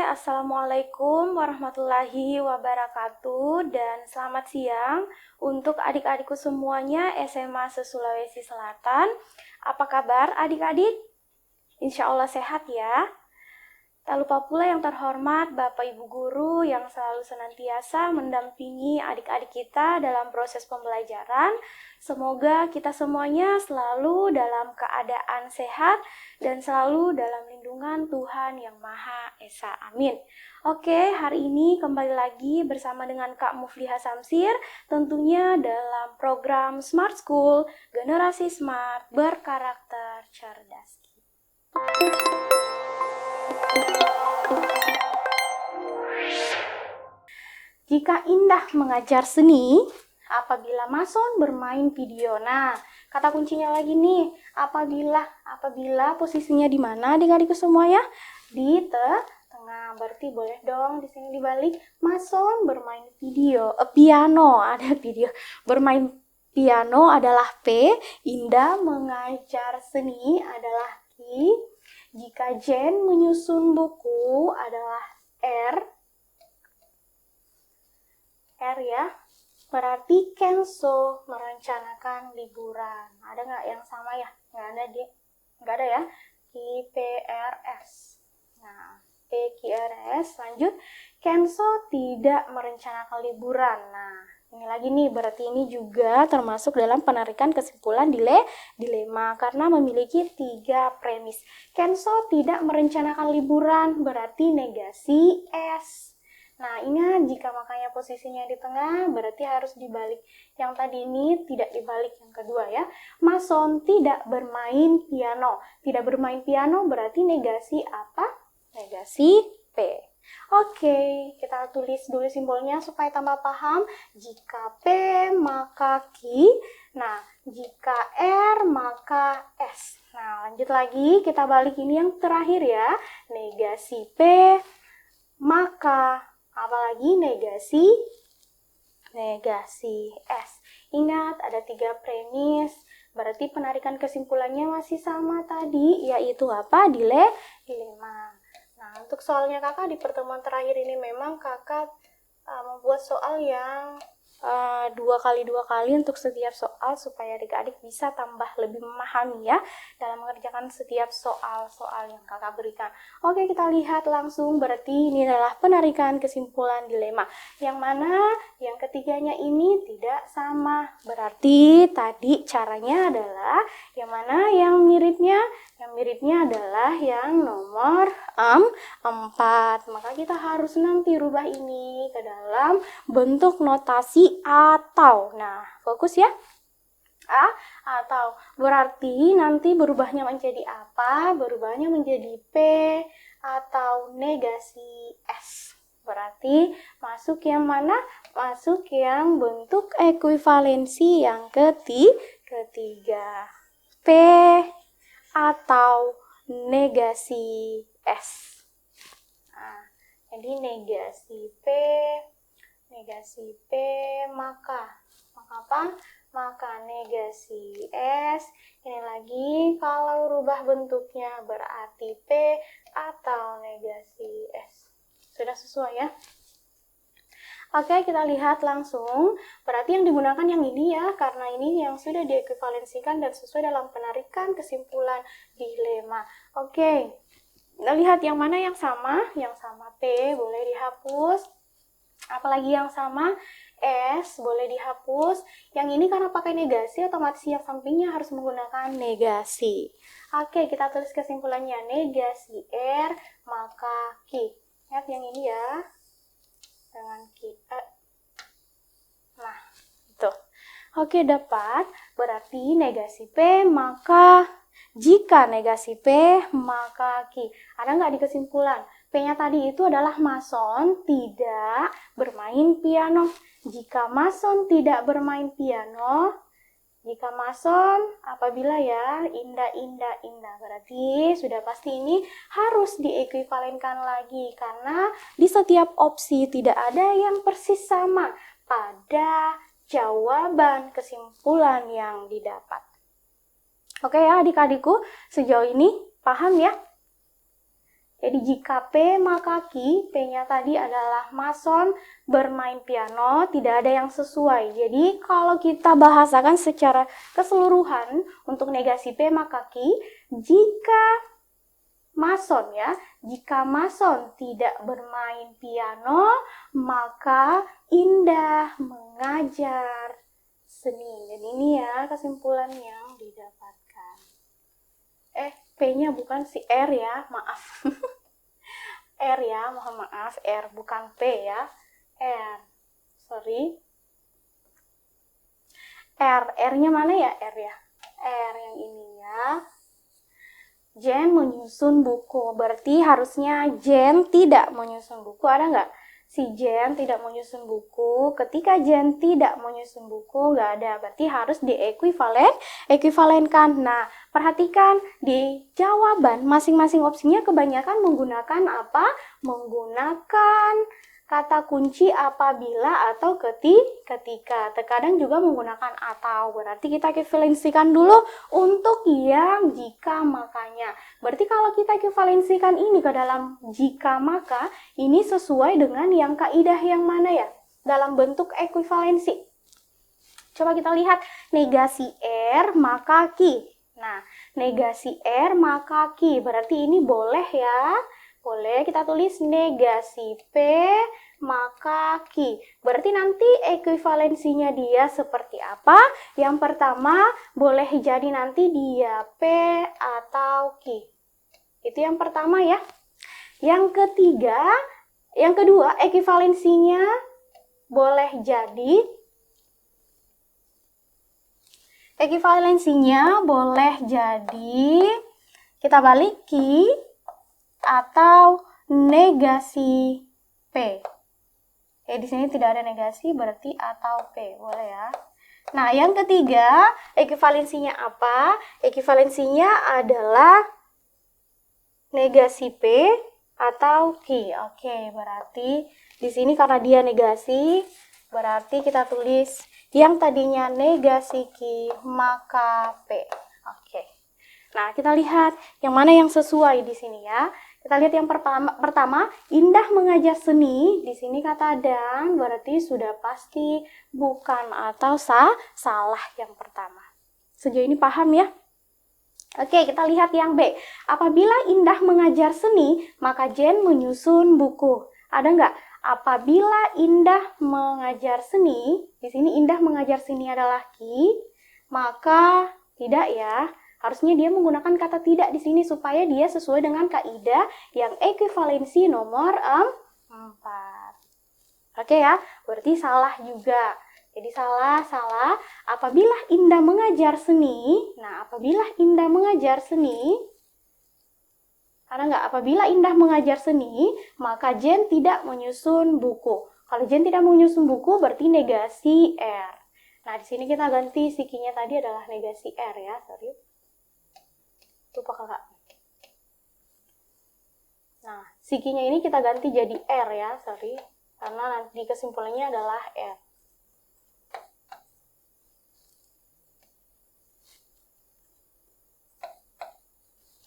Assalamualaikum warahmatullahi wabarakatuh dan selamat siang untuk adik-adikku semuanya SMA se-Sulawesi Selatan. Apa kabar adik-adik? Insya Allah sehat ya. Tak lupa pula yang terhormat Bapak Ibu Guru yang selalu senantiasa mendampingi adik-adik kita dalam proses pembelajaran. Semoga kita semuanya selalu dalam keadaan sehat dan selalu dalam lindungan Tuhan Yang Maha Esa. Amin. Oke, hari ini kembali lagi bersama dengan Kak Mufliha Samsir, tentunya dalam program Smart School, Generasi Smart Berkarakter Cerdas. Jika indah mengajar seni, apabila mason bermain video. Nah, kata kuncinya lagi nih, apabila posisinya di mana adik-adikku semua ya? Di tengah. Berarti boleh dong di sini dibalik. Mason bermain piano, ada video. Bermain piano adalah P, indah mengajar seni adalah Q. Jika Jen menyusun buku adalah R ya, berarti Kenzo merencanakan liburan. Ada nggak yang sama ya? Nggak ada ya. PRS. Nah, PQRS. Lanjut, Kenzo tidak merencanakan liburan. Nah, ini lagi nih, berarti ini juga termasuk dalam penarikan kesimpulan dilema karena memiliki 3 premis. Kenzo tidak merencanakan liburan, berarti negasi S. Nah, ingat jika makanya posisinya di tengah, berarti harus dibalik. Yang tadi ini tidak dibalik yang kedua ya. Mason tidak bermain piano. Tidak bermain piano berarti negasi apa? Negasi P. Oke, kita tulis dulu simbolnya supaya tambah paham. Jika P, maka Q. Nah, jika R, maka S. Nah, lanjut lagi. Kita balik ini yang terakhir ya. Negasi P, maka apalagi negasi S. Ingat, ada 3 premis. Berarti penarikan kesimpulannya masih sama tadi, yaitu apa? Dilema. Nah, untuk soalnya kakak di pertemuan terakhir ini memang kakak membuat soal yang 2 kali untuk setiap soal supaya adik-adik bisa tambah lebih memahami ya dalam mengerjakan setiap soal-soal yang kakak berikan. Oke, kita lihat langsung, berarti ini adalah penarikan kesimpulan dilema. Yang mana yang ketiganya ini tidak sama. Berarti tadi caranya adalah yang mana yang miripnya? Yang miripnya adalah yang nomor 4. Maka kita harus nanti rubah ini ke dalam bentuk notasi atau. Nah, fokus ya. Atau. Berarti nanti berubahnya menjadi apa? Berubahnya menjadi P atau negasi S. Berarti masuk yang mana? Masuk yang bentuk ekuivalensi yang ketiga. P atau negasi S. Nah, jadi negasi P, maka apa? Maka negasi S. Ini lagi kalau rubah bentuknya berarti P atau negasi S. Sudah sesuai ya? Oke, kita lihat langsung. Berarti yang digunakan yang ini ya, karena ini yang sudah diekuivalensikan dan sesuai dalam penarikan kesimpulan dilema. Oke, kita lihat yang mana yang sama. Yang sama P boleh dihapus. Apalagi yang sama S boleh dihapus. Yang ini karena pakai negasi, otomatis yang sampingnya harus menggunakan negasi. Oke, kita tulis kesimpulannya. Negasi R, maka Q. Lihat yang ini ya. Dengan Q. Nah, itu. Oke, dapat. Berarti negasi P, maka jika negasi P, maka Q. Ada nggak di kesimpulan? P-nya tadi itu adalah mason tidak bermain piano. Jika mason tidak bermain piano, jika mason apabila ya indah. Berarti sudah pasti ini harus diekuivalenkan lagi karena di setiap opsi tidak ada yang persis sama pada jawaban kesimpulan yang didapat. Oke ya adik-adikku, sejauh ini paham ya? Jadi jika P maka Q, P-nya tadi adalah mason bermain piano, tidak ada yang sesuai. Jadi kalau kita bahasakan secara keseluruhan untuk negasi P maka Q, jika mason ya, jika mason tidak bermain piano, maka Indah mengajar seni. Jadi ini ya kesimpulan yang didapatkan. P-nya bukan si R ya, maaf. R ya, mohon maaf, R bukan P ya. R, sorry. R-nya mana ya? R ya. R yang ini ya. Jen menyusun buku, berarti harusnya Jen tidak menyusun buku, ada nggak? Si Jen tidak menyusun buku, ketika Jen tidak menyusun buku, nggak ada, berarti harus ekuivalenkan. Nah, perhatikan di jawaban masing-masing opsinya kebanyakan menggunakan apa? Menggunakan kata kunci apabila atau ketika. Terkadang juga menggunakan atau. Berarti kita ekuivalensikan dulu untuk yang jika makanya. Berarti kalau kita ekuivalensikan ini ke dalam jika maka, ini sesuai dengan yang kaidah yang mana ya? Dalam bentuk ekuivalensi. Coba kita lihat negasi R maka Q. Nah, negasi R maka Q. Berarti ini boleh ya. Boleh kita tulis negasi P maka Q. Berarti nanti ekuivalensinya dia seperti apa? Yang pertama boleh jadi nanti dia P atau Q. Itu yang pertama ya. Yang kedua ekuivalensinya boleh jadi kita balik Q atau negasi P. Di sini tidak ada negasi, berarti atau P, boleh ya. Nah, yang ketiga, ekuivalensinya apa? Ekuivalensinya adalah negasi P atau Q. Oke, berarti di sini karena dia negasi, berarti kita tulis yang tadinya negasi Q maka P. Oke. Nah, kita lihat yang mana yang sesuai di sini ya. Kita lihat yang pertama, Indah mengajar seni. Di sini kata dan, berarti sudah pasti bukan atau salah yang pertama. Sejauh ini paham ya? Oke, kita lihat yang B. Apabila Indah mengajar seni, maka Jen menyusun buku. Ada nggak? Apabila Indah mengajar seni, di sini Indah mengajar seni adalah Q, maka tidak ya. Harusnya dia menggunakan kata tidak di sini supaya dia sesuai dengan kaidah yang ekuivalensi nomor 4. Oke ya, berarti salah juga. Jadi salah. Apabila Indah mengajar seni, nah apabila Indah mengajar seni, ada nggak? Apabila Indah mengajar seni, maka Jen tidak menyusun buku. Kalau Jen tidak menyusun buku, berarti negasi R. Nah, di sini kita ganti sikinya tadi adalah negasi R ya, sorry. Lupa kakak. Nah, sikinya ini kita ganti jadi R ya, sorry. Karena nanti kesimpulannya adalah R.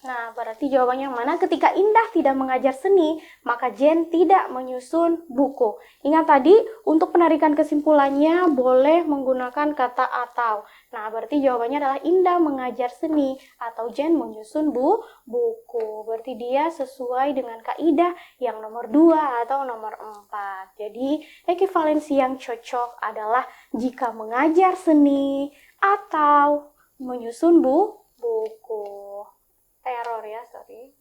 Nah, berarti jawabannya yang mana? Ketika Indah tidak mengajar seni, maka Jen tidak menyusun buku. Ingat tadi, untuk penarikan kesimpulannya boleh menggunakan kata atau. Nah, berarti jawabannya adalah Indah mengajar seni atau Jen menyusun buku. Berarti dia sesuai dengan kaidah yang nomor 2 atau nomor 4. Jadi, ekuivalensi yang cocok adalah jika mengajar seni atau menyusun buku. Error ya, sorry.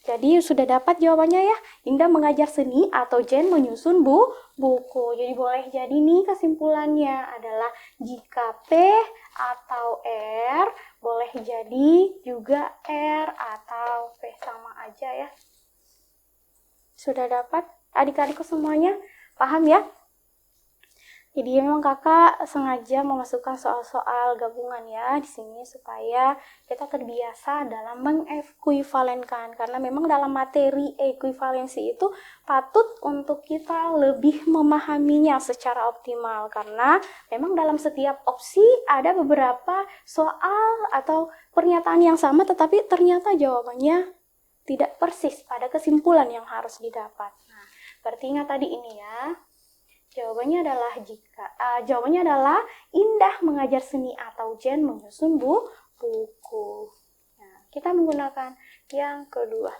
Jadi sudah dapat jawabannya ya. Indah mengajar seni atau Jen menyusun buku. Jadi boleh jadi nih kesimpulannya adalah jika P atau R, boleh jadi juga R atau P, sama aja ya. Sudah dapat adik-adikku semuanya? Paham ya? Jadi memang kakak sengaja memasukkan soal-soal gabungan ya di sini supaya kita terbiasa dalam mengekuivalenkan, karena memang dalam materi ekuivalensi itu patut untuk kita lebih memahaminya secara optimal, karena memang dalam setiap opsi ada beberapa soal atau pernyataan yang sama tetapi ternyata jawabannya tidak persis pada kesimpulan yang harus didapat. Nah, berarti ingat tadi ini ya. Jawabannya adalah Indah mengajar seni atau Jen menyusun buku. Nah, kita menggunakan yang kedua.